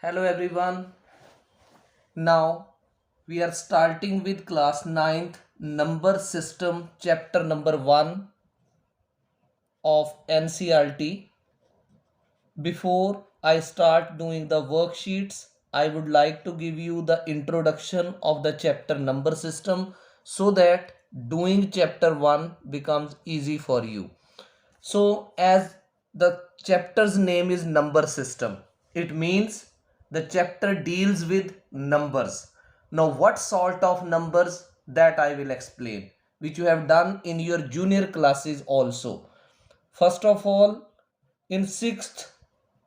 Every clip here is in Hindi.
Hello everyone. Now we are starting with class 9th number system chapter number 1 of NCERT. Before I start doing the worksheets, I would like to give you the introduction of the chapter number system so that doing chapter 1 becomes easy for you. So, as the chapter's name is number system, it means the chapter deals with numbers. Now, what sort of numbers that I will explain, which you have done in your junior classes also. First of all, in 6th,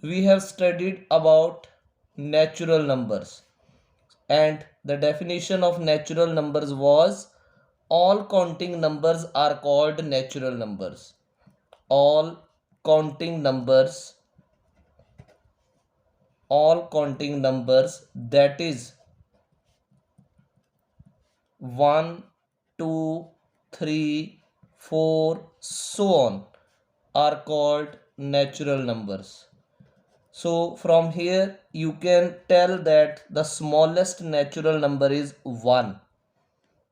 we have studied about natural numbers, and the definition of natural numbers was all counting numbers are called natural numbers. All counting numbers all counting numbers, that is 1, 2, 3, 4, so on, are called natural numbers. So from here you can tell that the smallest natural number is 1.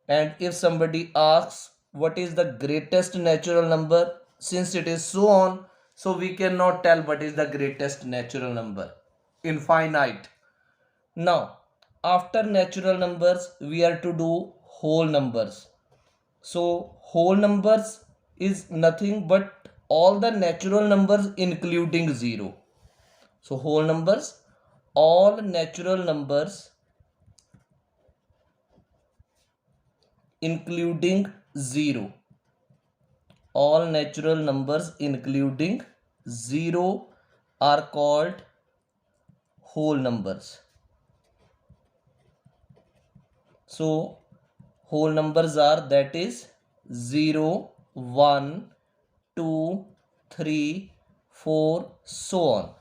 And if somebody asks what is the greatest natural number, since it is so on, so we cannot tell what is the greatest natural number. Infinite. Now, after natural numbers, we are to do whole numbers. So, whole numbers is nothing but all the natural numbers including 0. So, whole numbers, all natural numbers including 0. All natural numbers including 0 are called whole numbers. So, whole numbers are, that is 0, 1, 2, 3, 4, so on.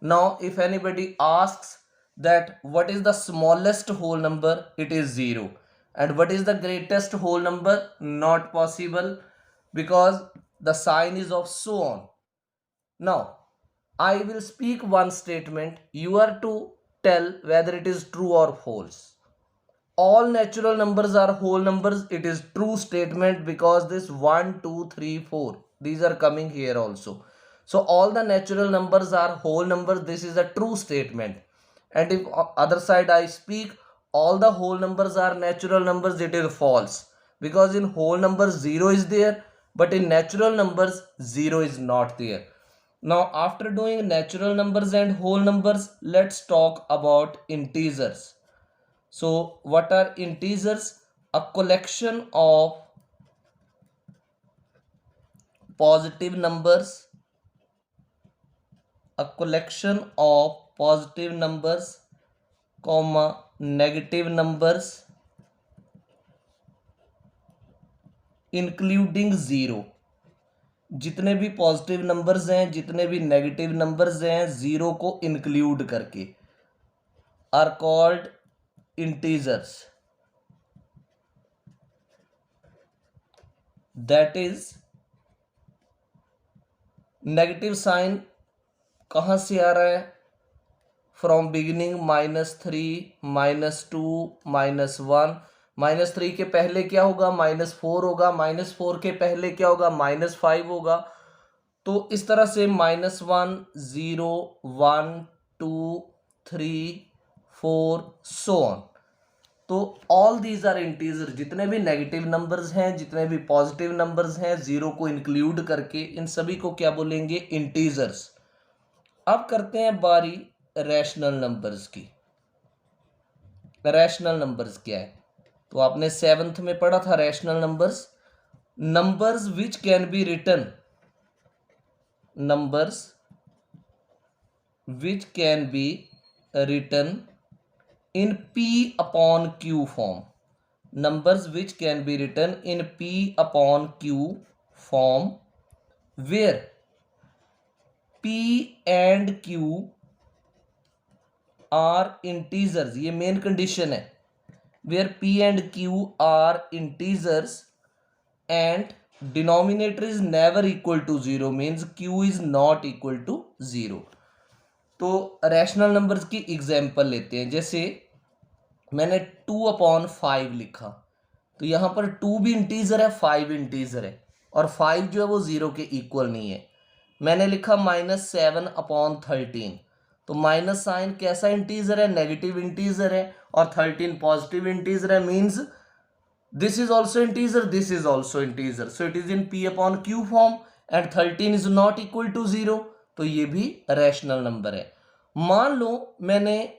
Now, if anybody asks that what is the smallest whole number, it is 0. And what is the greatest whole number? Not possible, because the sign is of so on. Now, I will speak one statement. You are to tell whether it is true or false. All natural numbers are whole numbers. It is true statement, because this 1, 2, 3, 4, these are coming here also. So all the natural numbers are whole numbers. This is a true statement. And if other side I speak, all the whole numbers are natural numbers, it is false, because in whole numbers 0 is there, but in natural numbers 0 is not there. Now, after doing natural numbers and whole numbers, let's talk about integers. So, what are integers? A collection of positive numbers, comma, negative numbers, including 0. जितने भी पॉजिटिव नंबर्स हैं, जितने भी नेगेटिव नंबर्स हैं, 0 को इंक्लूड करके, are called integers. That is negative sign कहाँ से आ रहा है? From beginning -3, -2, -1. -3 के पहले क्या होगा? -4 होगा. -4 के पहले क्या होगा? -5 होगा. तो इस तरह से -1, 0, 1, 2, 3, 4, so on. तो ऑल दीज आर इंटीजर. जितने भी नेगेटिव नंबर्स हैं, जितने भी पॉजिटिव नंबर्स हैं, 0 को इंक्लूड करके, इन सभी को क्या बोलेंगे? इंटीजर्स. अब करते हैं बारी रैशनल नंबर्स की. रैशनल नंबर्स क्या है? तो आपने 7th में पढ़ा था rational numbers. Numbers which can be written, numbers which can be written in P upon Q form. Numbers which can be written in P upon Q form, where P and Q are integers. ये main condition है. Where P and Q are integers and denominator is never equal to 0, means Q is not equal to 0. तो रैशनल नंबर्स की एग्जाम्पल लेते हैं। जैसे मैंने 2/5 लिखा, तो यहाँ पर 2 भी इंटीजर है, 5 इंटीजर है, और 5 जो है वो 0 के इक्वल नहीं है। मैंने लिखा -7/13, तो माइनस साइन कैसा इंटीजर है? नेगेटिव इंटीजर है, और 13 पॉजिटिव इंटीजर है, means this is also integer, this is also integer, so it is in p/q form and 13 is not equal to 0, तो ये भी रैशनल नंबर है। मान लो मैंने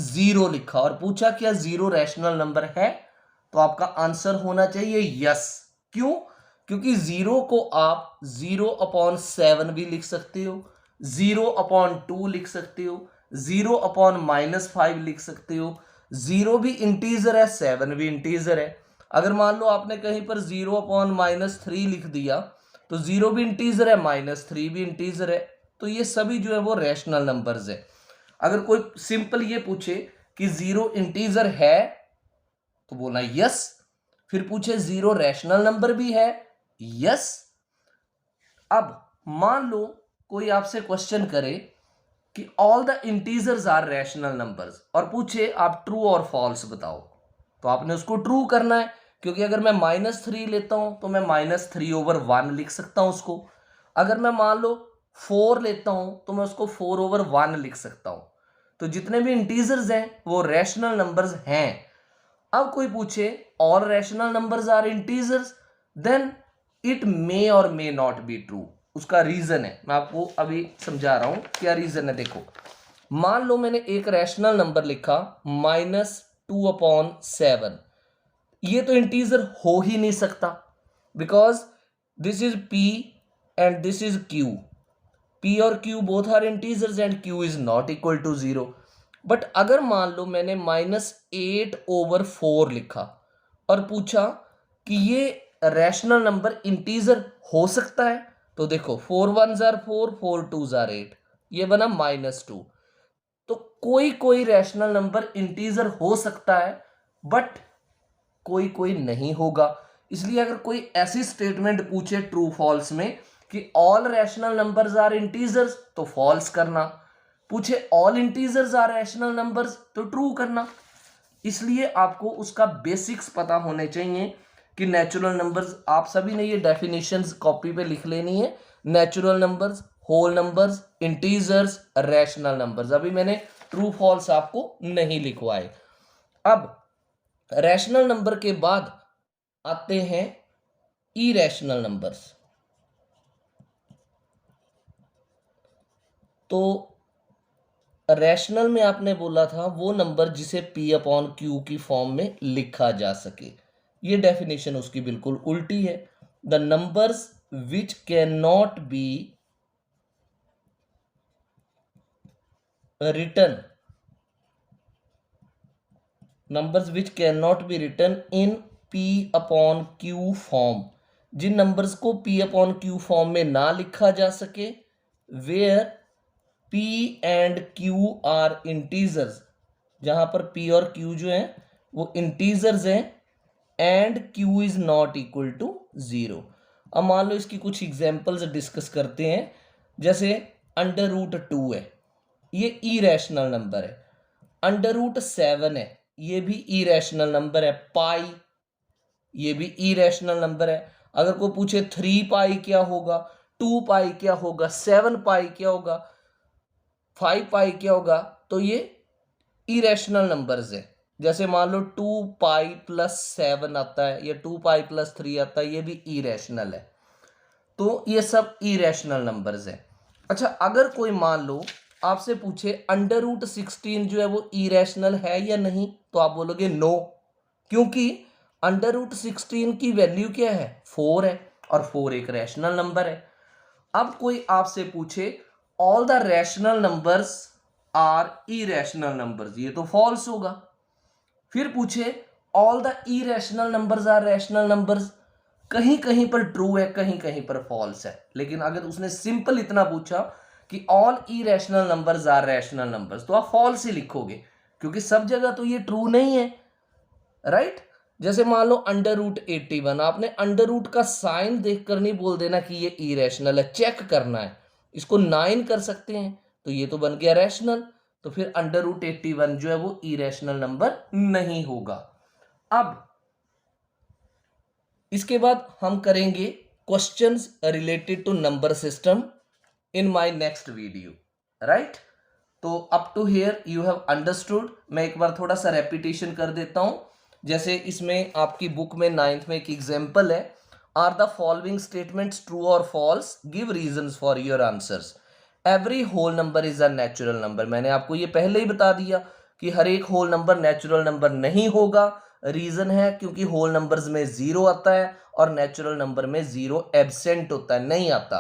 0 लिखा और पूछा क्या 0 रैशनल नंबर है, तो आपका आंसर होना चाहिए यस। क्यों? क्योंकि 0 को आप 0/7 भी लिख सकते हो, 0/2 लिख सकते हो, 0/-5 लिख सकते हो। 0 भी इंटीजर है, 7 भी इंटीजर है। अगर मान लो आपने कहीं पर 0/-3 लिख दिया, तो 0 भी इंटीजर है, -3 भी इंटीजर है। तो ये सभी जो है वो रैशनल नंबर्स है। अगर कोई सिंपल ये पूछे कि 0 इंटीजर है, तो बोलना यस। फिर पूछे 0 रैशनल नंबर भी है, यस। अब मान लो कोई आपसे क्वेश्चन करे कि all the integers are rational numbers, और पूछे आप ट्रू और फॉल्स बताओ, तो आपने उसको ट्रू करना है, क्योंकि अगर मैं -3 लेता हूं तो मैं -3/1 लिख सकता हूं उसको। अगर मैं मान लो 4 लेता हूं तो मैं उसको 4/1 लिख सकता हूं। तो जितने भी इंटीजर्स हैं वो रैशनल नंबर्स हैं। अब कोई पूछे all rational numbers are integers, then it may or may not be true. उसका रीजन है, मैं आपको अभी समझा रहा हूं क्या रीजन है। देखो, मान लो मैंने एक रैशनल नंबर लिखा -2/7, ये तो इंटीजर हो ही नहीं सकता, because this is p and this is q। p और q both are integers and q is not equal to 0। But अगर मान लो मैंने -8/4 लिखा और पूछा कि ये रैशनल नंबर इंटीजर हो सकता है, तो देखो 4 1s are 4, 4 2s are 8, ये बना -2। तो कोई कोई रैशनल नंबर इंटीजर हो सकता है, बट कोई कोई नहीं होगा। इसलिए अगर कोई ऐसी स्टेटमेंट पूछे ट्रू फॉल्स में कि all rational numbers are integers, तो फॉल्स करना। पूछे all integers are rational numbers, तो ट्रू करना। इसलिए आपको उसका बेसिक्स पता होने चाहिए कि नेचुरल नंबर्स, आप सभी ने ये डेफिनेशंस कॉपी पे लिख लेनी है। Natural numbers, whole numbers, integers, rational numbers. अभी मैंने ट्रू फॉल्स आपको नहीं लिखवाए। अब रैशनल नंबर के बाद आते हैं इरैशनल नंबर्स। तो रैशनल में आपने बोला था वो नंबर जिसे p/q की फॉर्म में लिखा जा सके। ये डेफिनेशन उसकी बिल्कुल उल्टी है। The numbers which can not be written, numbers which can not be written in p/q form, जिन नंबर्स को p/q फॉर्म में ना लिखा जा सके, where p and q are integers, जहां पर p और q जो है वो इंटीजर्स हैं, and q is not equal to 0। अब मान लो इसकी कुछ एग्जांपल्स डिस्कस करते हैं। जैसे √2 है, ये इरैशनल नंबर है। √7 है, ये भी इरैशनल नंबर है। पाई, ये भी इरैशनल नंबर है। अगर कोई पूछे 3 पाई क्या होगा, 2 पाई क्या होगा, 7 पाई क्या होगा, 5 पाई क्या होगा, तो ये इरैशनल नंबर्स है। जैसे मान लो 2 पाई + 7 आता है, या 2 पाई + 3 आता है, ये भी इरैशनल है। तो ये सब इरैशनल नंबर्स है। अच्छा, अगर कोई मान लो आपसे पूछे √16 जो है वो इरैशनल है या नहीं, तो आप बोलोगे नो, क्योंकि √16 की वैल्यू क्या है, 4 है, और 4 एक रैशनल नंबर है। अब कोई आपसे पूछे all the rational numbers are irrational numbers, ये तो फॉल्स होगा। फिर पूछे all the irrational numbers are rational numbers, कहीं कहीं पर ट्रू है, कहीं कहीं पर फॉल्स है। लेकिन अगर उसने सिंपल इतना पूछा कि all irrational numbers are rational numbers, तो आप फॉल्स ही लिखोगे, क्योंकि सब जगह तो ये ट्रू नहीं है, राइट। जैसे मान लो √81, आपने अंडर का साइन देखकर नहीं बोल देना कि ये इरैशनल है, चेक करना है। इसको 9 कर सकते हैं, तो ये तो बन गया रैशनल, तो फिर √81 जो है वो इरेशनल नंबर नहीं होगा। अब इसके बाद हम करेंगे questions related to number system in my next video, right. तो up to here you have understood. मैं एक बार थोड़ा सा रेपिटेशन कर देता हूं। जैसे इसमें आपकी बुक में 9th में एक एग्जांपल है, are the following statements true और false, give reasons for your answers. Every whole number is a natural number. मैंने आपको ये पहले ही बता दिया कि हर एक होल नंबर नेचुरल नंबर नहीं होगा। रीजन है क्योंकि होल नंबर्स में जीरो आता है और नेचुरल नंबर में जीरो एब्सेंट होता है, नहीं आता।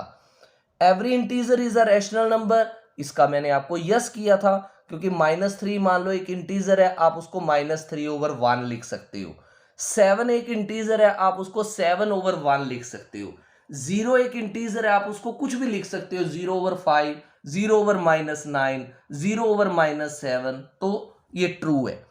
Every integer is a rational number, इसका मैंने आपको यस किया था क्योंकि -3 मान लो एक इंटीजर है, आप उसको -3/1 लिख सकते हो। 7 एक इंटीजर है, आप उसको 7/1 लिख सकते हो। 0 एक इंटीजर है, आप उसको कुछ भी लिख सकते हो, 0/5, 0/-9, 0/-7, तो ये ट्रू है।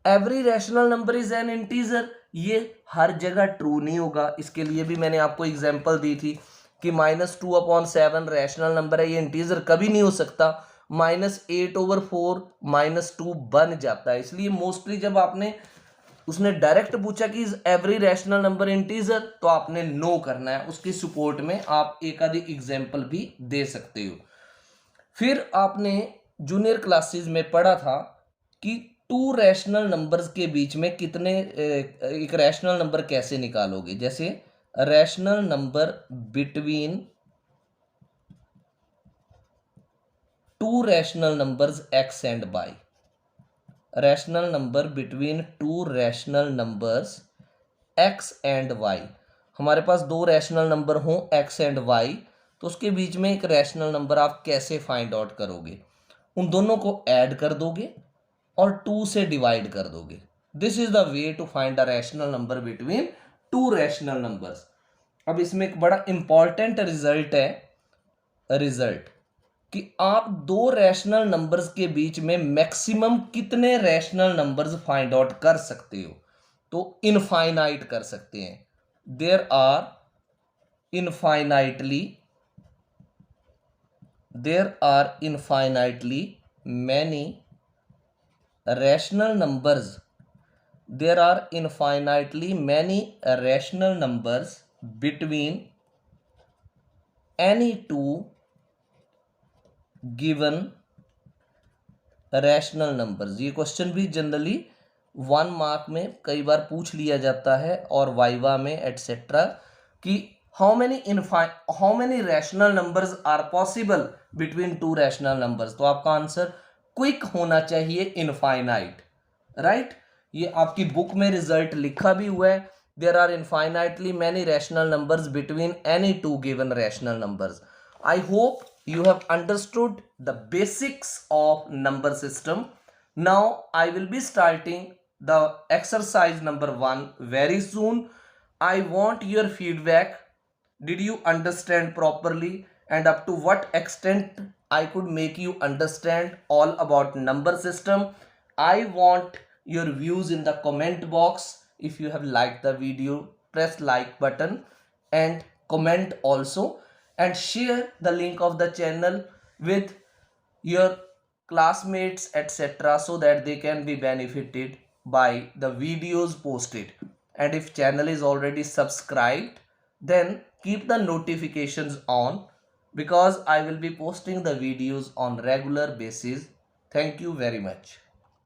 Every rational number is an integer, ये हर जगह ट्रू नहीं होगा। इसके लिए भी मैंने आपको एग्जांपल दी थी कि -2/7 रैशनल नंबर है, ये इंटीजर कभी नहीं हो सकता। -8/4 -2 बन जाता है। इसलिए मोस्टली जब आपने उसने डायरेक्ट पूछा कि is every rational number integer, तो आपने नो करना है। उसकी सपोर्ट में आप एक आधी एग्जांपल भी दे सकते हो। फिर आपने जूनियर क्लासेस में पढ़ा था कि टू रैशनल नंबर्स के बीच में कितने एक रैशनल नंबर कैसे निकालोगे। जैसे rational number between two rational numbers x and y। Rational number between two rational numbers x and y। हमारे पास दो रैशनल नंबर हों x एंड y, तो उसके बीच में एक रैशनल नंबर आप कैसे फाइंड आउट करोगे। उन दोनों को ऐड कर दोगे और 2 से डिवाइड कर दोगे। This is the way to find a rational number between two rational numbers. अब इसमें एक बड़ा इंपॉर्टेंट रिजल्ट है, रिजल्ट कि आप दो रैशनल नंबर्स के बीच में मैक्सिमम कितने रैशनल नंबर्स फाइंड आउट कर सकते हो। तो इनफाइनाइट कर सकते हैं। There are infinitely many rational numbers. There are infinitely many rational numbers between any two given rational numbers। ये क्वेश्चन भी जनरली 1 मार्क में कई बार पूछ लिया जाता है और वाइवा में एटसेट्रा कि how many rational numbers are possible between two rational numbers. तो आपका आंसर क्विक होना चाहिए, इनफाइनाइट, राइट। ये आपकी बुक में रिजल्ट लिखा भी हुआ है। There are infinitely many rational numbers between any two given rational numbers. I hope you have understood the basics of number system. Now I will be starting the exercise number 1 very soon. I want your feedback. Did you understand properly, and up to what extent I could make you understand all about number system? I want your views in the comment box. If you have liked the video, press like button and comment also, and share the link of the channel with your classmates etc., so that they can be benefited by the videos posted. And if channel is already subscribed, then keep the notifications on, because I will be posting the videos on regular basis. Thank you very much.